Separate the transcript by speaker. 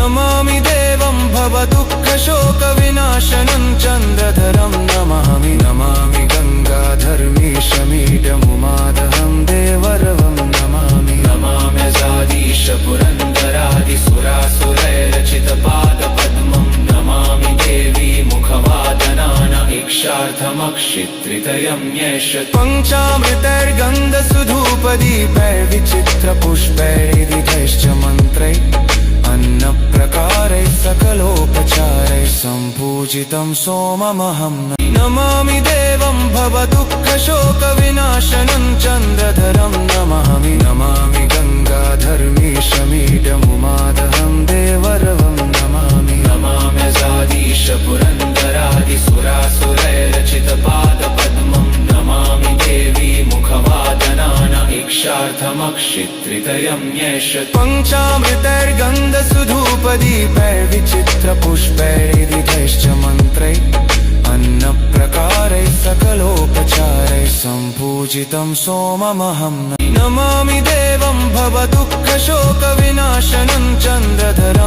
Speaker 1: नमामि देवं भवदुःखशोकविनाशनं चन्द्रधरं नमामि नमामि गङ्गाधर्मीशमीडमुमादहं देवरवं नमामि नमाम्यजादीश पुरन्दरादिसुरासुरैरचितपादपद्मं नमामि देवी मुखवादनान इक्षार्थमक्षित्रितयं येष पञ्चामृतैर्गन्धसुधूपदीपैर्विचित्रपुष्पैर्विधैश्च मन्त्रैः अन्नप्रकारैः सकलोपचारैः सम्पूजितं सोममहं नमामि देवं भवदुःखशोकविनाशनं चन्द्रधरं नमामि नमामि गङ्गाधर्मीशमीडमुमादहं देवरवं नमामि नमाम्यजादीश पुरन्दरादिसुरासुरैरचितपादपद्मं नमामि देवी मुखवादनान इक्षार्थमक्षित्रितयं येष पञ्चामृतैर्गन्धसुधूपदीपैर्विचित्रपुष्पैर्विधैश्च मन्त्रैः अन्नप्रकारैः सकलोपचारैः सम्पूजितं सोममहं नमामि देवं भवदुःखशोकविनाशनं चन्द्रधरं